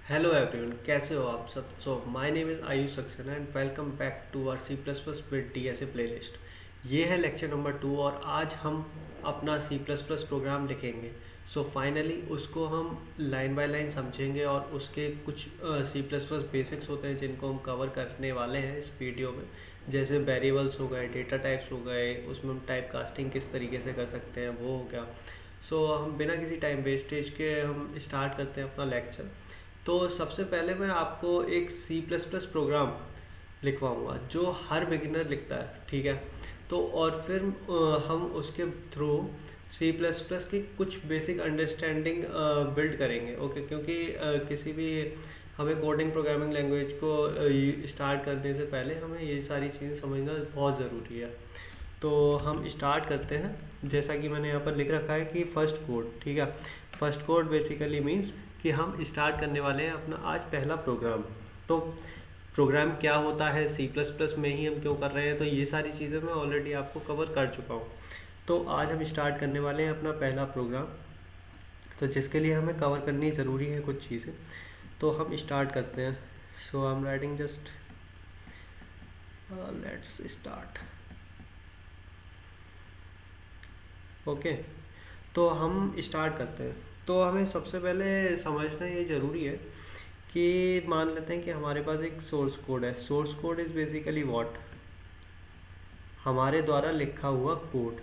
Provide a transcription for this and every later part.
Hello everyone, कैसे हो आप सब। My name is Ayush Saxena and welcome back to our C plus plus with D S A playlist. ये है lecture number 2 और आज हम अपना सी प्लस प्लस प्रोग्राम लिखेंगे। फाइनली उसको हम लाइन बाय लाइन समझेंगे और उसके कुछ सी प्लस प्लस बेसिक्स होते हैं जिनको हम कवर करने वाले हैं इस वीडियो में। जैसे वेरिएबल्स हो गए, डेटा टाइप्स हो गए, उसमें हम टाइप कास्टिंग किस तरीके से कर सकते हैं वो हो गया। हम बिना किसी टाइम वेस्टेज के हम स्टार्ट करते हैं अपना लेक्चर। तो सबसे पहले मैं आपको एक सी प्लस प्लस प्रोग्राम लिखवाऊंगा जो हर बिगिनर लिखता है, ठीक है। और फिर हम उसके थ्रू सी प्लस प्लस की कुछ बेसिक अंडरस्टैंडिंग बिल्ड करेंगे, ओके। क्योंकि किसी भी हमें कोडिंग प्रोग्रामिंग लैंग्वेज को स्टार्ट करने से पहले हमें ये सारी चीज़ें समझना बहुत ज़रूरी है। तो हम स्टार्ट करते हैं। जैसा कि मैंने यहाँ पर लिख रखा है कि फर्स्ट कोड, ठीक है। फर्स्ट कोड बेसिकली मीन्स कि हम स्टार्ट करने वाले हैं अपना आज पहला प्रोग्राम। तो प्रोग्राम क्या होता है, सी प्लस प्लस में ही हम क्यों कर रहे हैं, तो ये सारी चीज़ें मैं ऑलरेडी आपको कवर कर चुका हूँ। तो आज हम स्टार्ट करने वाले हैं अपना पहला प्रोग्राम, तो जिसके लिए हमें कवर करनी ज़रूरी है कुछ चीज़ें। तो हम स्टार्ट करते हैं। I am writing just let's start, okay. तो हम स्टार्ट करते हैं। तो हमें सबसे पहले समझना ये ज़रूरी है कि मान लेते हैं कि हमारे पास एक सोर्स कोड है। Source code is basically what, हमारे द्वारा लिखा हुआ कोड।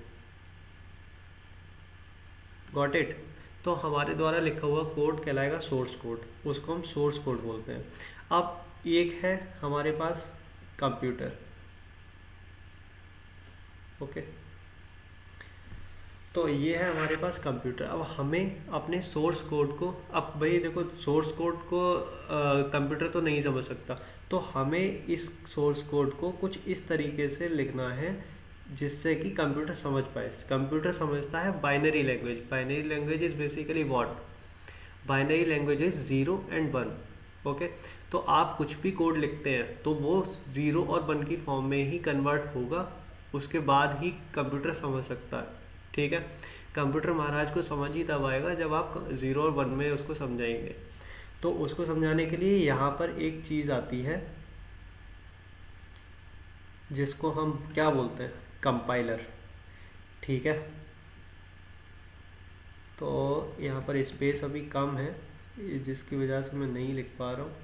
Got it. तो हमारे द्वारा लिखा हुआ कोड कहलाएगा सोर्स कोड, उसको हम सोर्स कोड बोलते हैं। अब एक है हमारे पास कंप्यूटर, ओके। तो ये है हमारे पास कंप्यूटर। अब हमें अपने सोर्स कोड को, अब भाई देखो सोर्स कोड को कंप्यूटर तो नहीं समझ सकता, तो हमें इस सोर्स कोड को कुछ इस तरीके से लिखना है जिससे कि कंप्यूटर समझ पाए। कंप्यूटर समझता है binary language. Binary language is basically what, binary language is 0 and 1, okay. तो आप कुछ भी कोड लिखते हैं तो वो 0 और 1 की फॉर्म में ही कन्वर्ट होगा, उसके बाद ही कंप्यूटर समझ सकता है, ठीक है। कंप्यूटर महाराज को समझ ही तब आएगा जब आप 0 और 1 में उसको समझाएंगे। तो उसको समझाने के लिए यहाँ पर एक चीज़ आती है जिसको हम क्या बोलते हैं, कंपाइलर, ठीक है। तो यहाँ पर स्पेस अभी कम है जिसकी वजह से मैं नहीं लिख पा रहा हूँ,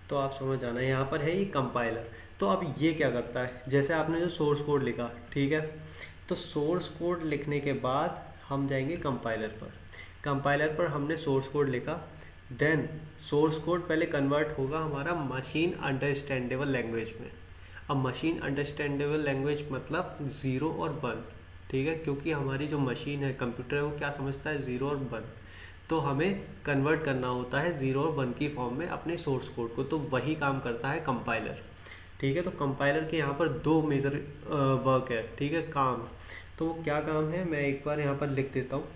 तो आप समझ जाना। यहाँ पर है ये कंपाइलर। तो अब ये क्या करता है, जैसे आपने जो सोर्स कोड लिखा, ठीक है। तो सोर्स कोड लिखने के बाद हम जाएंगे कंपाइलर पर। कंपाइलर पर हमने सोर्स कोड लिखा, देन सोर्स कोड पहले कन्वर्ट होगा हमारा मशीन अंडरस्टैंडेबल लैंग्वेज में। अब मशीन अंडरस्टैंडेबल लैंग्वेज मतलब 0 और 1, ठीक है। क्योंकि हमारी जो मशीन है, कंप्यूटर है, वो क्या समझता है, 0 और 1। तो हमें कन्वर्ट करना होता है 0 और 1 की फॉर्म में अपने सोर्स कोड को, तो वही काम करता है कंपाइलर, ठीक है। तो कंपाइलर के यहाँ पर दो मेजर वर्क है, ठीक है, काम। तो वो क्या काम है मैं एक बार यहाँ पर लिख देता हूँ।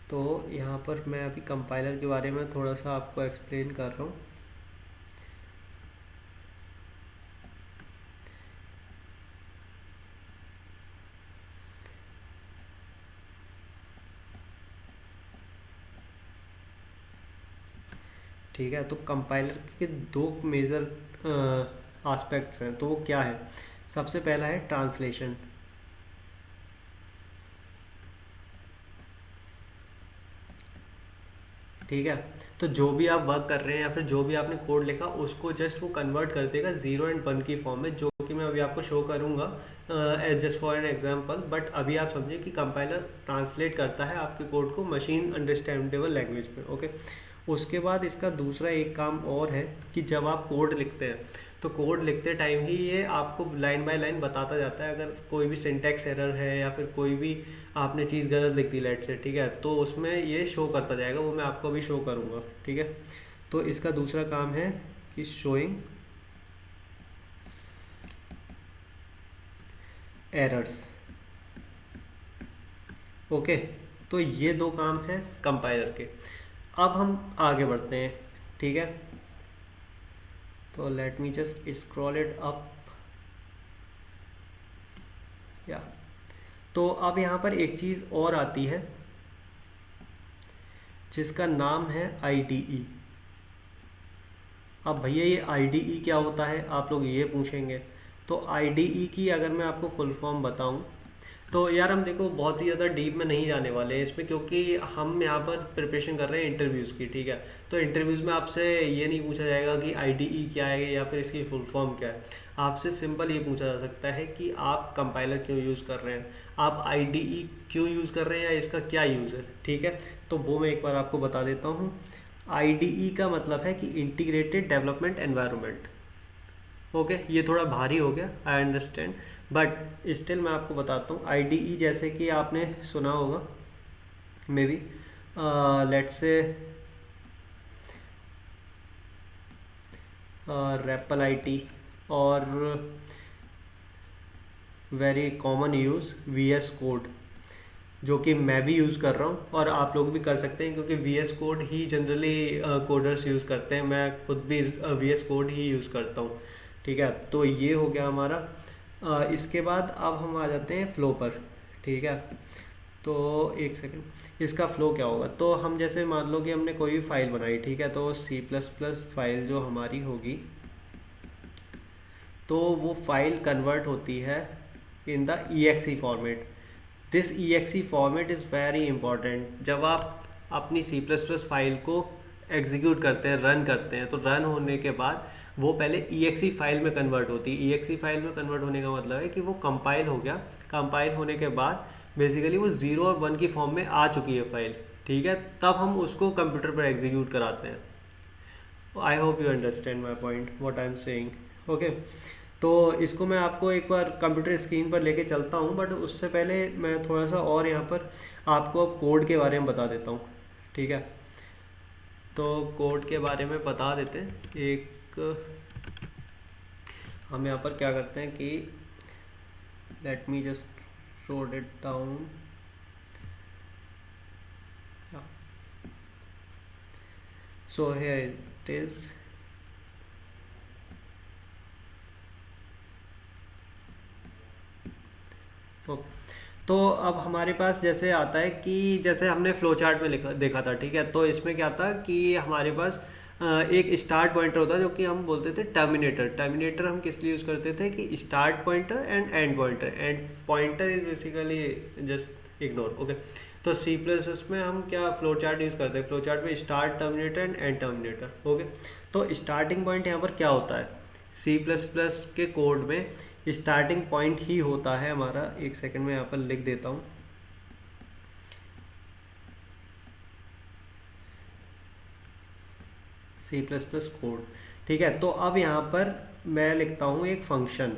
तो यहाँ पर मैं अभी कंपाइलर के बारे में थोड़ा सा आपको एक्सप्लेन कर रहा हूँ। ठीक है, तो कंपाइलर के दो मेजर एस्पेक्ट्स हैं, तो वो क्या है। सबसे पहला है ट्रांसलेशन, ठीक है। तो जो भी आप वर्क कर रहे हैं या फिर जो भी आपने कोड लिखा उसको जस्ट वो कन्वर्ट कर देगा 0 and 1 की फॉर्म में, जो कि मैं अभी आपको शो करूँगा just for an example. But अभी आप समझिए कि कंपाइलर ट्रांसलेट करता है आपके कोड को मशीन अंडरस्टैंडेबल लैंग्वेज में, ओके। उसके बाद इसका दूसरा एक काम और है कि जब आप कोड लिखते हैं तो कोड लिखते टाइम ही ये आपको लाइन बाय लाइन बताता जाता है अगर कोई भी सिंटैक्स एरर है या फिर कोई भी आपने चीज़ गलत लिख दी लेट से, ठीक है। तो उसमें ये शो करता जाएगा, वो मैं आपको भी शो करूँगा, ठीक है। तो इसका दूसरा काम है कि शोइंग एरर्स, ओके। तो ये दो काम हैं कंपाइलर के। अब हम आगे बढ़ते हैं, ठीक है। तो late me just scroll it up, या। तो अब यहाँ पर एक चीज़ और आती है जिसका नाम है IDE। अब भैया ये IDE क्या होता है, आप लोग ये पूछेंगे। तो IDE की अगर मैं आपको फुल फॉर्म बताऊं, तो यार हम देखो बहुत ही ज़्यादा डीप में नहीं जाने वाले हैं इसमें, क्योंकि हम यहाँ पर प्रिपरेशन कर रहे हैं इंटरव्यूज़ की, ठीक है। तो इंटरव्यूज़ में आपसे ये नहीं पूछा जाएगा कि IDE क्या है या फिर इसकी फुल फॉर्म क्या है। आपसे सिंपल ये पूछा जा सकता है कि आप कंपाइलर क्यों यूज़ कर रहे हैं, आप IDE क्यों यूज़ कर रहे हैं, या इसका क्या यूज़ है, ठीक है। तो वो मैं एक बार आपको बता देता हूँ। IDE का मतलब है कि इंटीग्रेटेड डेवलपमेंट एनवायरनमेंट। ओके, ये थोड़ा भारी हो गया, आई अंडरस्टैंड, बट स्टिल मैं आपको बताता हूँ। IDE जैसे कि आपने सुना होगा may be, let's say REPL IT, और very common use VS code, जो कि मैं भी यूज़ कर रहा हूँ और आप लोग भी कर सकते हैं, क्योंकि VS कोड ही जनरली कोडर्स यूज़ करते हैं। मैं खुद भी VS कोड ही यूज़ करता हूँ, ठीक है। तो ये हो गया हमारा। इसके बाद अब हम आ जाते हैं फ्लो पर, ठीक है। तो एक सेकंड, इसका फ़्लो क्या होगा। तो हम जैसे मान लो कि हमने कोई भी फाइल बनाई, ठीक है। तो C++ फाइल जो हमारी होगी, तो वो फाइल कन्वर्ट होती है in the EXE format. This EXE format is very important. जब आप अपनी C++ फाइल को एग्जीक्यूट करते हैं, रन करते हैं, तो रन होने के बाद वो पहले EXE फाइल में कन्वर्ट होती है। EXE फाइल में कन्वर्ट होने का मतलब है कि वो कंपाइल हो गया। कंपाइल होने के बाद बेसिकली वो 0 और 1 की फॉर्म में आ चुकी है फाइल, ठीक है। तब हम उसको कंप्यूटर पर एग्जीक्यूट कराते हैं। I hope you understand my point what I am saying. Okay, तो इसको मैं आपको एक बार कंप्यूटर स्क्रीन पर लेके चलता हूँ, बट उससे पहले मैं थोड़ा सा और यहाँ पर आपको अब कोड के बारे में बता देता हूँ, ठीक है। तो कोड के बारे में बता देते हैं। एक हम यहाँ पर क्या करते हैं कि late me just road it down. So here it is. तो अब हमारे पास जैसे आता है कि जैसे हमने फ्लो चार्ट में लिखा देखा था, ठीक है। तो इसमें क्या था कि हमारे पास एक स्टार्ट पॉइंटर होता है, जो कि हम बोलते थे टर्मिनेटर। टर्मिनेटर हम किस लिए यूज़ करते थे कि start pointer and and pointer. And pointer is basically just ignore, okay. तो C++ में हम क्या फ्लो चार्ट यूज़ करते हैं, फ्लो चार्ट में start, terminator and and terminator, okay. तो स्टार्टिंग पॉइंट यहाँ पर क्या होता है, C++ के कोड में स्टार्टिंग पॉइंट ही होता है हमारा। एक सेकंड में यहाँ पर लिख देता हूँ। C++ कोड, ठीक है। तो अब यहाँ पर मैं लिखता हूँ एक फंक्शन,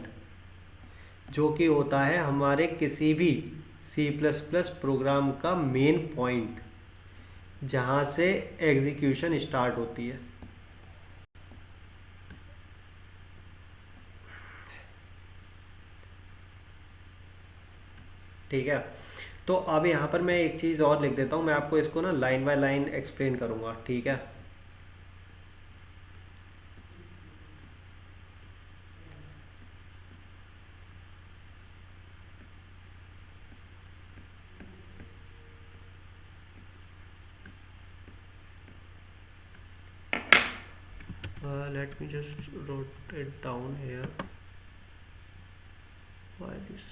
जो कि होता है हमारे किसी भी C++ प्रोग्राम का मेन पॉइंट, जहाँ से एग्जीक्यूशन स्टार्ट होती है। ठीक है। तो अब यहाँ पर मैं एक चीज़ और लिख देता हूँ, मैं आपको इसको ना लाइन बाय लाइन एक्सप्लेन करूँगा, ठीक है। Let me just wrote it down here. Why this?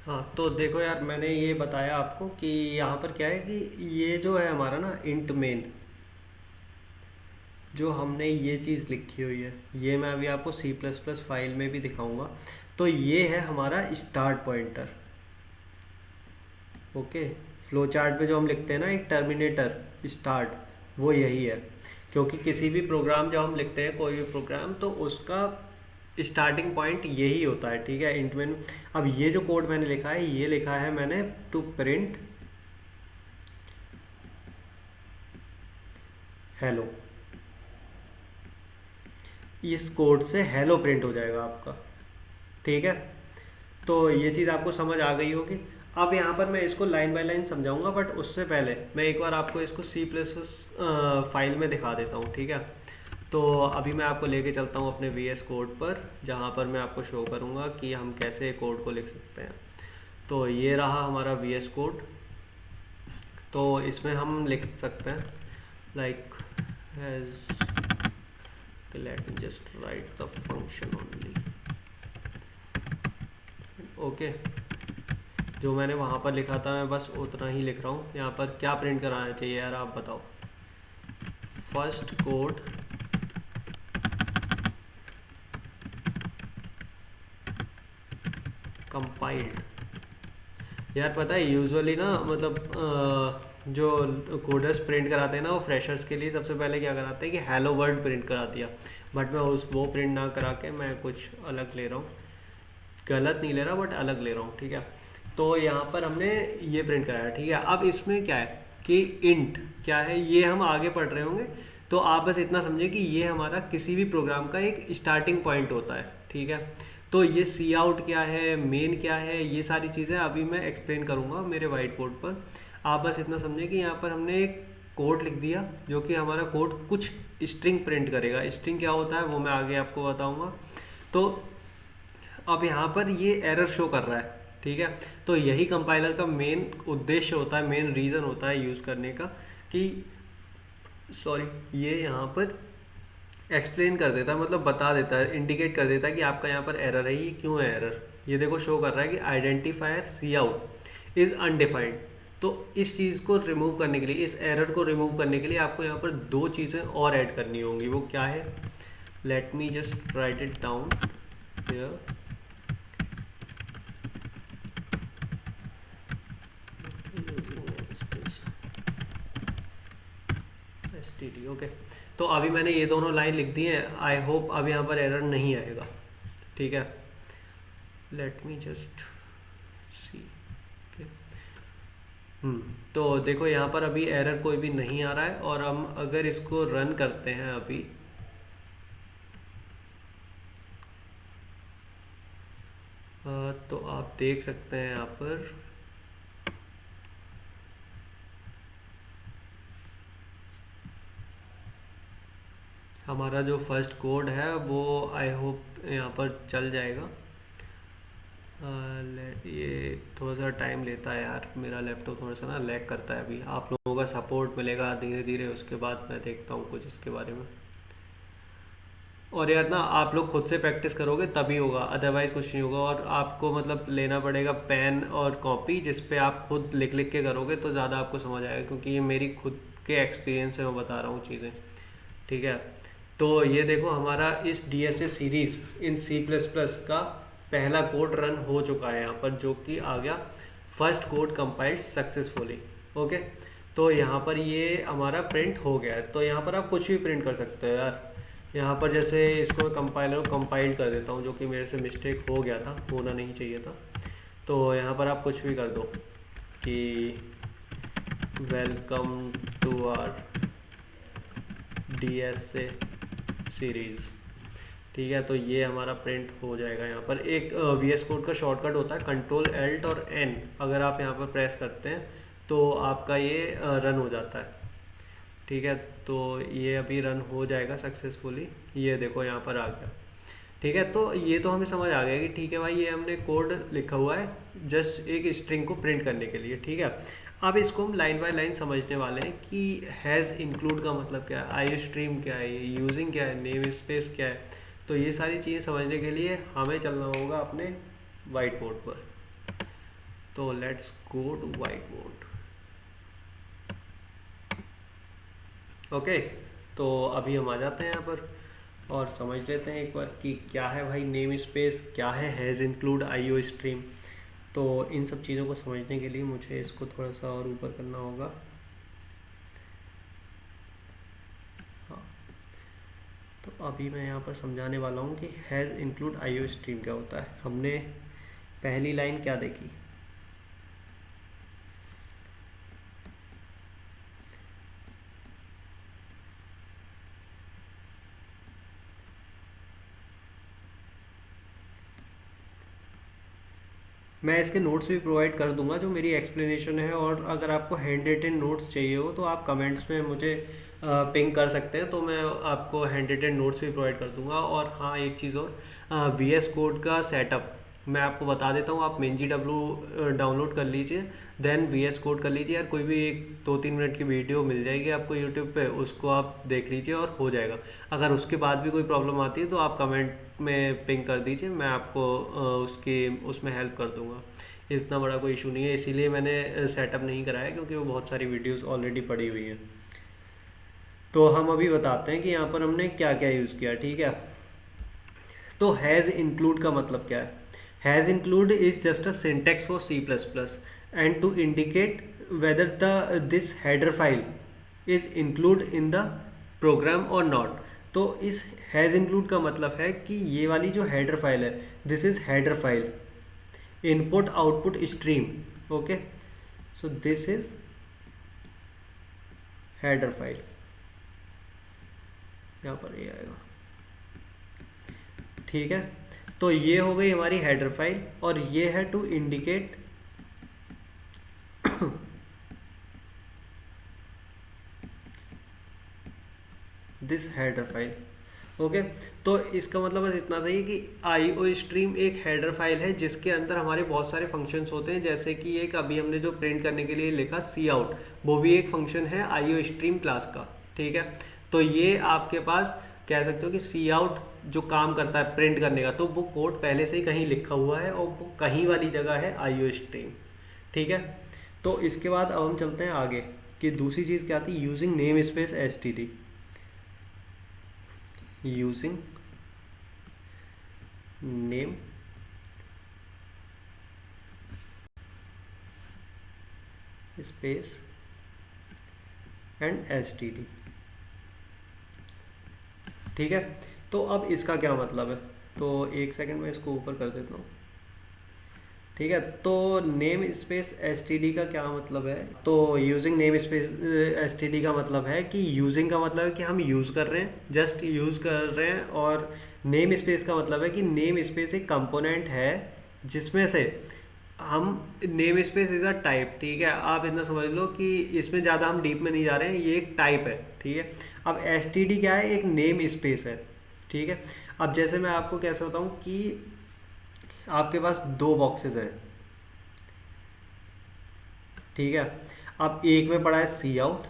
हाँ, तो देखो यार, मैंने ये बताया आपको कि यहाँ पर क्या है कि ये जो है हमारा ना इंट मेन, जो हमने ये चीज़ लिखी हुई है, ये मैं अभी आपको C++ फाइल में भी दिखाऊंगा। तो ये है हमारा start pointer, okay. Flow chart पे जो हम लिखते हैं ना एक टर्मिनेटर स्टार्ट, वो यही है। क्योंकि किसी भी प्रोग्राम जब हम लिखते हैं, कोई भी प्रोग्राम, तो उसका स्टार्टिंग पॉइंट यही होता है, ठीक है, इंट मेन। अब ये जो कोड मैंने लिखा है, ये लिखा है मैंने टू प्रिंट हेलो। इस कोड से हेलो प्रिंट हो जाएगा आपका, ठीक है। तो ये चीज़ आपको समझ आ गई होगी। अब यहाँ पर मैं इसको लाइन बाय लाइन समझाऊंगा, बट उससे पहले मैं एक बार आपको इसको C++ फाइल में दिखा देता हूँ, ठीक है। तो अभी मैं आपको लेके चलता हूँ अपने VS कोड पर, जहाँ पर मैं आपको शो करूँगा कि हम कैसे कोड को लिख सकते हैं। तो ये रहा हमारा VS कोड। तो इसमें हम लिख सकते हैं like has, late me just right the function only. Okay, जो मैंने वहाँ पर लिखा था मैं बस उतना ही लिख रहा हूँ। यहाँ पर क्या प्रिंट कराना चाहिए यार, आप बताओ। First code compiled. यार पता है यूजुअली ना मतलब जो कोडर्स प्रिंट कराते हैं ना, वो फ्रेशर्स के लिए सबसे पहले क्या कराते हैं कि हेलो वर्ल्ड प्रिंट करा दिया। बट मैं वो प्रिंट ना करा के मैं कुछ अलग ले रहा हूँ। गलत नहीं ले रहा बट अलग ले रहा हूँ, ठीक है। तो यहाँ पर हमने ये प्रिंट कराया, ठीक है। अब इसमें क्या है कि इंट क्या है, ये हम आगे पढ़ रहे होंगे। तो आप बस इतना समझे कि ये हमारा किसी भी प्रोग्राम का एक स्टार्टिंग पॉइंट होता है, ठीक है। तो ये सी आउट क्या है, मेन क्या है, ये सारी चीज़ें अभी मैं एक्सप्लेन करूँगा मेरे वाइट बोर्ड पर। आप बस इतना समझे कि यहाँ पर हमने एक कोड लिख दिया जो कि हमारा कोड कुछ स्ट्रिंग प्रिंट करेगा। स्ट्रिंग क्या होता है वो मैं आगे आपको बताऊँगा। तो अब यहाँ पर ये एरर शो कर रहा है, ठीक है। तो यही कंपाइलर का मेन उद्देश्य होता है, मेन रीज़न होता है यूज़ करने का कि सॉरी, ये यहाँ पर एक्सप्लेन कर देता है, मतलब बता देता है, इंडिकेट कर देता है कि आपका यहाँ पर एरर है। ये क्यों है एरर, ये देखो शो कर रहा है कि identifier C out is undefined. तो इस चीज़ को रिमूव करने के लिए, इस एरर को रिमूव करने के लिए आपको यहाँ पर दो चीज़ें और ऐड करनी होंगी। वो क्या है, late me just right it down here. STD, okay. तो अभी मैंने ये दोनों लाइन लिख दी हैं। आई होप अब यहाँ पर एरर नहीं आएगा, ठीक है। लेट मी जस्ट सी, ओके। तो देखो यहाँ पर अभी एरर कोई भी नहीं आ रहा है। और हम अगर इसको रन करते हैं अभी, तो आप देख सकते हैं यहाँ पर हमारा जो फर्स्ट कोड है वो आई होप यहाँ पर चल जाएगा। ये थोड़ा सा टाइम लेता है यार, मेरा लैपटॉप थोड़ा सा ना लैग करता है। अभी आप लोगों का सपोर्ट मिलेगा धीरे धीरे, उसके बाद मैं देखता हूँ कुछ इसके बारे में। और यार ना आप लोग खुद से प्रैक्टिस करोगे तभी होगा, अदरवाइज़ कुछ नहीं होगा। और आपको मतलब लेना पड़ेगा पेन और कॉपी, जिस पे आप खुद लिख लिख के करोगे तो ज़्यादा आपको समझ आएगा, क्योंकि ये मेरी खुद के एक्सपीरियंस से मैं बता रहा हूँ चीज़ें, ठीक है। तो ये देखो हमारा इस DSA सीरीज़ इन C++ का पहला कोड रन हो चुका है यहाँ पर, जो कि आ गया first code compiled successfully, okay. तो यहाँ पर ये हमारा प्रिंट हो गया है। तो यहाँ पर आप कुछ भी प्रिंट कर सकते हो यार। यहाँ पर जैसे इसको कंपाइलर को कंपाइल कर देता हूँ, जो कि मेरे से मिस्टेक हो गया था, होना नहीं चाहिए था। तो यहाँ पर आप कुछ भी कर दो कि welcome to our DSA series, ठीक है। तो ये हमारा प्रिंट हो जाएगा। यहाँ पर एक VS कोड का शॉर्टकट होता है Ctrl+Alt और N, अगर आप यहाँ पर प्रेस करते हैं तो आपका ये रन हो जाता है, ठीक है। तो ये अभी रन हो जाएगा सक्सेसफुली, ये देखो यहाँ पर आ गया, ठीक है। तो ये तो हमें समझ आ गया कि ठीक है भाई, ये हमने कोड लिखा हुआ है जस्ट एक स्ट्रिंग को प्रिंट करने के लिए, ठीक है। अब इसको हम लाइन बाय लाइन समझने वाले हैं कि हैज़ इंक्लूड का मतलब क्या है, आई स्ट्रीम क्या है, यूजिंग क्या है, नेम स्पेस क्या है। तो ये सारी चीज़ें समझने के लिए हमें चलना होगा अपने वाइट बोर्ड पर। तो let's go to whiteboard, okay. तो अभी हम आ जाते हैं यहाँ पर और समझ लेते हैं एक बार कि क्या है भाई नेम स्पेस, क्या है हैज़ इंक्लूड आईओ स्ट्रीम। तो इन सब चीज़ों को समझने के लिए मुझे इसको थोड़ा सा और ऊपर करना होगा। हाँ, तो अभी मैं यहाँ पर समझाने वाला हूँ कि हैज़ इंक्लूड आईओ स्ट्रीम क्या होता है। हमने पहली लाइन क्या देखी, मैं इसके नोट्स भी प्रोवाइड कर दूंगा जो मेरी एक्सप्लेनेशन है। और अगर आपको हैंड रिटन नोट्स चाहिए हो तो आप कमेंट्स में मुझे पिंग कर सकते हैं, तो मैं आपको हैंड रिटन नोट्स भी प्रोवाइड कर दूंगा। और हाँ, एक चीज़ और, VS कोड का सेटअप मैं आपको बता देता हूँ, आप मेन जी डब्ल्यू डाउनलोड कर लीजिए, देन वी एस कोड कर लीजिए यार, कोई भी एक 2-3 मिनट की वीडियो मिल जाएगी आपको यूट्यूब पे, उसको आप देख लीजिए और हो जाएगा। अगर उसके बाद भी कोई प्रॉब्लम आती है तो आप कमेंट में पिंग कर दीजिए, मैं आपको उसकी उसमें हेल्प कर दूंगा। इतना बड़ा कोई इशू नहीं है, इसीलिए मैंने सेटअप नहीं कराया क्योंकि वो बहुत सारी वीडियोस ऑलरेडी पड़ी हुई हैं। तो हम अभी बताते हैं कि यहाँ पर हमने क्या क्या यूज़ किया, ठीक है। तो हैज़ इंक्लूड का मतलब क्या है? Hash include is just a syntax for C plus plus and to indicate whether the this header file is include in the program और नॉट। तो इस हैज़ इंक्लूड का मतलब है कि ये वाली जो हेडर फाइल है, this is header file, input output stream, okay. So this is header file, यहाँ पर ये आएगा, ठीक है। तो ये हो गई हमारी हेडर फाइल और ये है to indicate this header file, okay. तो इसका मतलब बस इतना सही है कि IO स्ट्रीम एक हेडर फाइल है जिसके अंदर हमारे बहुत सारे फंक्शंस होते हैं, जैसे कि एक अभी हमने जो प्रिंट करने के लिए लिखा सी आउट, वो भी एक फंक्शन है IO स्ट्रीम क्लास का, ठीक है। तो ये आपके पास कह सकते हो कि सी आउट जो काम करता है प्रिंट करने का, तो वो कोड पहले से ही कहीं लिखा हुआ है और वो कहीं वाली जगह है IO स्ट्रीम, ठीक है। तो इसके बाद अब हम चलते हैं आगे कि दूसरी चीज़ क्या थी, using name space STD। Using name space and STD, ठीक है। तो अब इसका क्या मतलब है, तो एक सेकंड में इसको ऊपर कर देता हूँ, ठीक है। तो नेम स्पेस STD का क्या मतलब है, तो यूजिंग नेम स्पेस STD का मतलब है कि यूजिंग का मतलब है कि हम यूज़ कर रहे हैं, जस्ट यूज़ कर रहे हैं, और नेम स्पेस का मतलब है कि नेम स्पेस एक कंपोनेंट है जिसमें से हम, name space is a type, ठीक है। आप इतना समझ लो कि इसमें ज़्यादा हम डीप में नहीं जा रहे हैं, ये एक टाइप है, ठीक है। अब STD क्या है, एक नेम स्पेस है, ठीक है। अब जैसे मैं आपको कैसे बताऊँ कि आपके पास दो बॉक्सेस हैं, ठीक है। अब एक में पड़ा है सी आउट,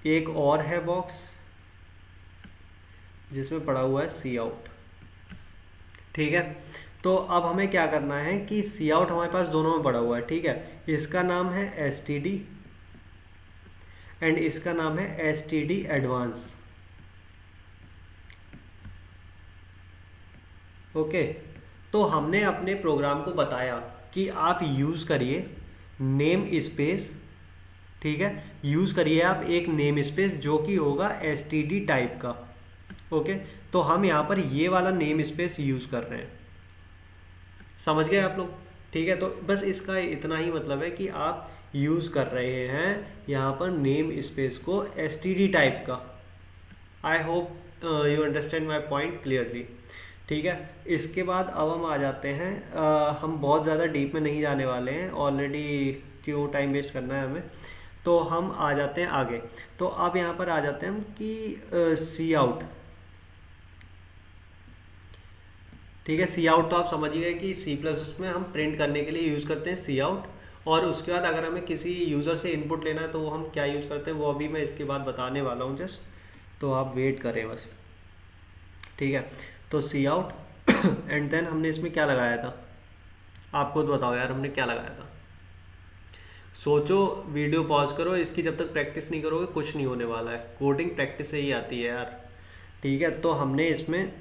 एक और है बॉक्स जिसमें पड़ा हुआ है सी आउट, ठीक है। तो अब हमें क्या करना है कि सी आउट हमारे पास दोनों में पड़ा हुआ है, ठीक है। इसका नाम है STD एंड इसका नाम है STD एडवांस, ओके। तो हमने अपने प्रोग्राम को बताया कि आप यूज़ करिए नेम स्पेस, ठीक है। यूज़ करिए आप एक नेम स्पेस जो कि होगा STD टाइप का, ओके। तो हम यहाँ पर ये वाला नेम स्पेस यूज़ कर रहे हैं, समझ गए आप लोग, ठीक है। तो बस इसका इतना ही मतलब है कि आप यूज़ कर रहे हैं यहाँ पर नेम स्पेस को STD टाइप का। I hope you understand my point clearly, ठीक है। इसके बाद अब हम आ जाते हैं, हम बहुत ज़्यादा डीप में नहीं जाने वाले हैं ऑलरेडी, क्यों टाइम वेस्ट करना है हमें। तो हम आ जाते हैं आगे। तो अब यहाँ पर आ जाते हैं हम कि सी आउट, ठीक है। सी आउट तो आप समझ ही गए कि सी प्लस में हम प्रिंट करने के लिए यूज़ करते हैं सी आउट, और उसके बाद अगर हमें किसी यूज़र से इनपुट लेना है तो वो हम क्या यूज़ करते हैं, वो अभी मैं इसके बाद बताने वाला हूँ जस्ट, तो आप वेट करें बस, ठीक है। तो सी आउट एंड देन हमने इसमें क्या लगाया था, आपको तो बताओ यार हमने क्या लगाया था। सोचो, वीडियो पॉज करो, इसकी जब तक प्रैक्टिस नहीं करोगे कुछ नहीं होने वाला है, कोडिंग प्रैक्टिस से ही आती है यार, ठीक है। तो हमने इसमें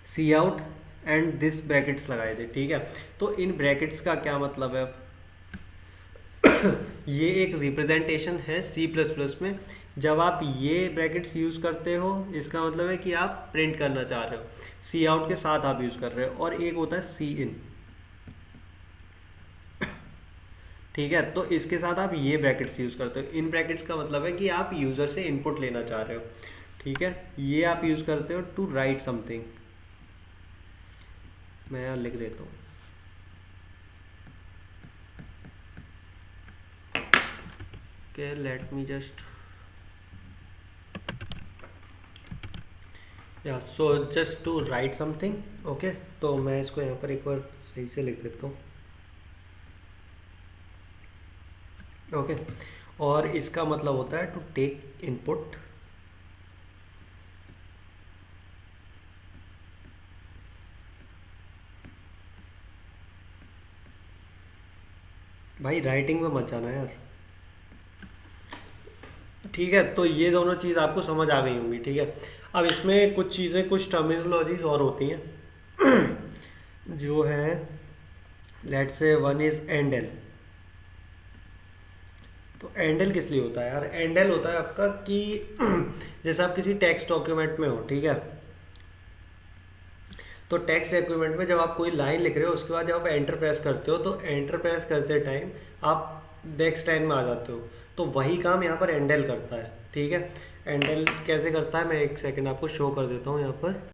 सी आउट एंड दिस ब्रैकेट्स लगाए थे, ठीक है। तो इन ब्रैकेट्स का क्या मतलब है, ये एक रिप्रेजेंटेशन है सी प्लस प्लस में। जब आप ये ब्रैकेट्स यूज़ करते हो इसका मतलब है कि आप प्रिंट करना चाह रहे हो, सी आउट के साथ आप यूज़ कर रहे हो, और एक होता है सी इन, ठीक है। तो इसके साथ आप ये ब्रैकेट्स यूज़ करते हो, इन ब्रैकेट्स का मतलब है कि आप यूज़र से इनपुट लेना चाह रहे हो, ठीक है। ये आप यूज़ करते हो टू राइट समथिंग, मैं यहाँ लिख देता हूँ, okay, let me just या so just to write something, okay. तो मैं इसको यहाँ पर एक बार सही से लिख देता हूँ, ओके। और इसका मतलब होता है टू टेक इनपुट, भाई राइटिंग में मत जाना यार, ठीक है। तो ये दोनों चीज़ आपको समझ आ गई होंगी, ठीक है। अब इसमें कुछ चीज़ें, कुछ टर्मिनोलॉजीज और होती हैं जो है, लेट्स से वन इज एंडल। तो एंडल किस लिए होता है यार? एंडल होता है आपका कि जैसे आप किसी टेक्स्ट डॉक्यूमेंट में हो, ठीक है। तो टेक्स्ट डॉक्यूमेंट में जब आप कोई लाइन लिख रहे हो, उसके बाद जब आप एंटर प्रेस करते हो, तो एंटर प्रेस करते टाइम आप नेक्स्ट लाइन में आ जाते हो। तो वही काम यहाँ पर एंडल करता है, ठीक है। एंडल कैसे करता है, मैं एक सेकंड आपको शो कर देता हूँ यहाँ पर।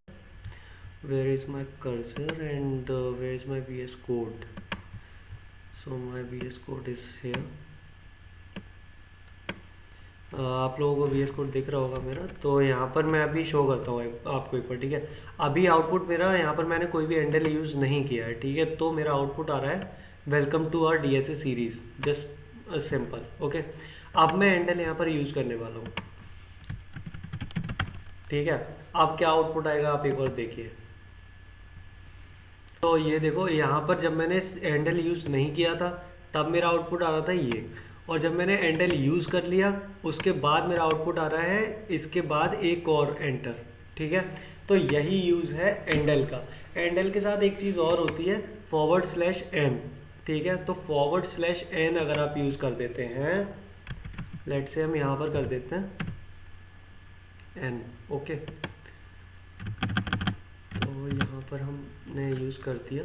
Where is my cursor and where is my V S code? So my V S code is here. आप लोगों को वी एस कोड दिख रहा होगा मेरा। तो यहाँ पर मैं अभी शो करता हूँ आपको एक बार, ठीक है। अभी आउटपुट मेरा यहाँ पर, मैंने कोई भी एंडल यूज़ नहीं किया है, ठीक है। तो मेरा आउटपुट आ रहा है welcome to our D S A series, just simple, okay. अब मैं एंडल यहाँ पर यूज़ करने वाला हूँ, ठीक है। अब क्या आउटपुट आएगा आप एक बार देखिए। तो ये देखो, यहाँ पर जब मैंने हैंडल यूज़ नहीं किया था तब मेरा आउटपुट आ रहा था ये, और जब मैंने हैंडल यूज़ कर लिया उसके बाद मेरा आउटपुट आ रहा है इसके बाद एक और एंटर, ठीक है। तो यही यूज़ है एंडल का। एंडल के साथ एक चीज़ और होती है, फॉरवर्ड स्लैश एन, ठीक है। तो फॉरवर्ड स्लैश एन अगर आप यूज़ कर देते हैं, लेट से हम यहाँ पर कर देते हैं एन, ओके। तो यहाँ पर हमने यूज़ कर दिया,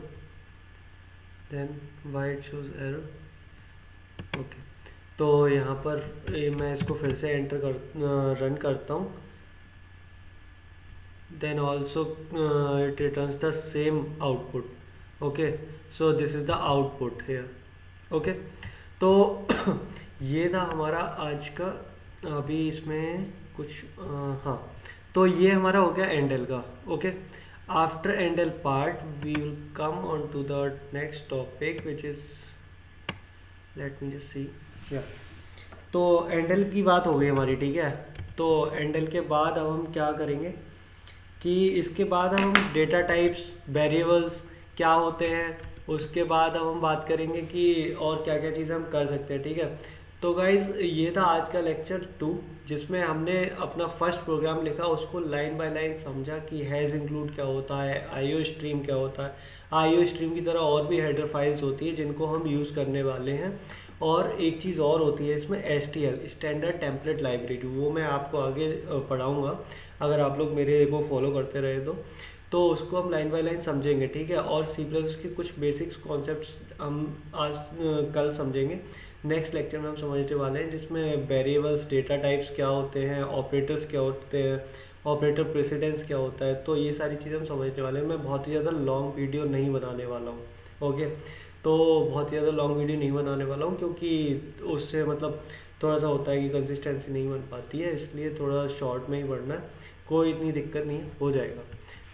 then white shows error, okay. तो यहाँ पर मैं इसको फिर से एंटर कर रन करता हूँ, then also it returns the same output, okay. So this is the output here, okay. तो ये था हमारा आज का। अभी इसमें कुछ हाँ, तो ये हमारा हो गया एंडल का, okay. After endl part we will come on to the next topic which is, let me just see, yeah. तो एंडल की बात हो गई हमारी, ठीक है। तो एंडल के बाद अब हम क्या करेंगे कि इसके बाद हम डेटा टाइप्स, वेरिएबल्स क्या होते हैं, उसके बाद अब हम बात करेंगे कि और क्या क्या चीज़ें हम कर सकते हैं, ठीक है। तो गाइज़ ये था आज का लेक्चर 2, जिसमें हमने अपना फर्स्ट प्रोग्राम लिखा, उसको लाइन बाय लाइन समझा कि हैज़ इंक्लूड क्या होता है, आईओ स्ट्रीम क्या होता है। आईओ स्ट्रीम की तरह और भी हेडर फाइल्स होती है जिनको हम यूज़ करने वाले हैं। और एक चीज़ और होती है इसमें, STL स्टैंडर्ड टेम्पलेट लाइब्रेरी, वो मैं आपको आगे पढ़ाऊँगा अगर आप लोग मेरे को फॉलो करते रहे तो उसको हम लाइन बाय लाइन समझेंगे, ठीक है। और सी प्लस के कुछ बेसिक्स कॉन्सेप्ट्स हम आज कल समझेंगे, नेक्स्ट लेक्चर में हम समझने वाले हैं, जिसमें वेरिएबल्स, डेटा टाइप्स क्या होते हैं, ऑपरेटर्स क्या होते हैं, ऑपरेटर प्रेसिडेंस क्या होता है। तो ये सारी चीज़ें हम समझने वाले हैं। मैं बहुत ही ज़्यादा लॉन्ग वीडियो नहीं बनाने वाला हूँ, ओके। तो बहुत ही ज़्यादा लॉन्ग वीडियो नहीं बनाने वाला हूँ, क्योंकि उससे मतलब थोड़ा सा होता है कि कंसिस्टेंसी नहीं बन पाती है, इसलिए थोड़ा शॉर्ट में ही पढ़ना है। कोई इतनी दिक्कत नहीं, हो जाएगा,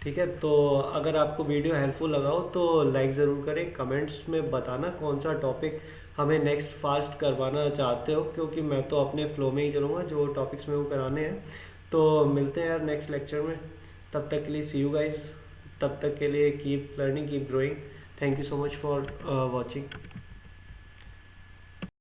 ठीक है। तो अगर आपको वीडियो हेल्पफुल लगा हो तो लाइक ज़रूर करें, कमेंट्स में बताना कौन सा टॉपिक हमें नेक्स्ट फास्ट करवाना चाहते हो, क्योंकि मैं तो अपने फ्लो में ही चलूँगा, जो टॉपिक्स में वो कराने हैं। तो मिलते हैं यार नेक्स्ट लेक्चर में, तब तक के लिए सी यू गाइज, तब तक के लिए keep learning, keep growing. Thank you so much for watching.